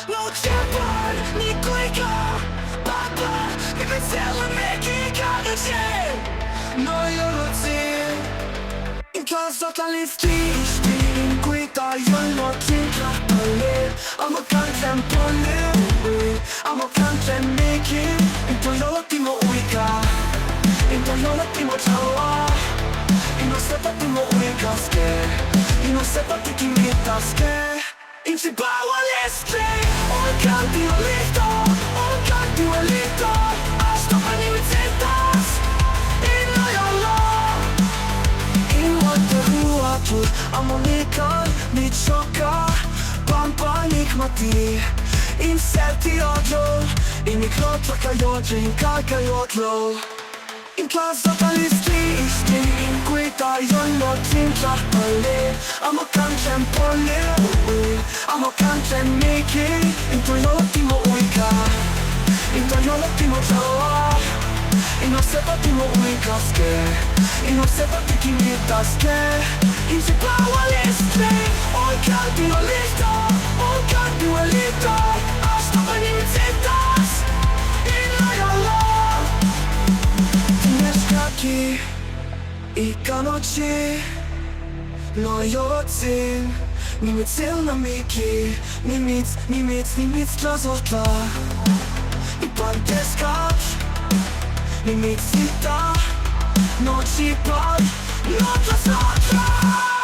No ciepłar, ni klika. Papa, gdyby całe meki kagacie. No yollotl. Inkansatan ixtli. Inkuita yollotl. Amo kanten poli. Amo kanten meki. Into yollotl mo uika. Into yollotl mo chawa. I no sepa ti mo uikaske. I no sepa ti kimitaske. Inci bała leskle. On kanti olito. On kanti olito. Aż to pani wycetas. Ino yolo. Ino te Nahuatl. Musica, Musica. Pampanik mati. Inserti yollotl. Iniklotla kayotle. Inkaka yollotl. Inkansatan ixtli. Inkuita yollotl. Intlahpali. Amo kanten poli. Amo kanten meki. Into yollotl mo uika. Into yollotl mo chawa. I no sepa ti mo uikaske. I no sepa ti kimitaske. Inci bała leskle. On kanti olito. On kanti olito. Aż to pani wycetas. Ino yolo. Ki ika noći. No yollotl. Nimit silna miki. Nimit tlazotla. I panteskać. Nimit sita. Noći pad. No tlazotla.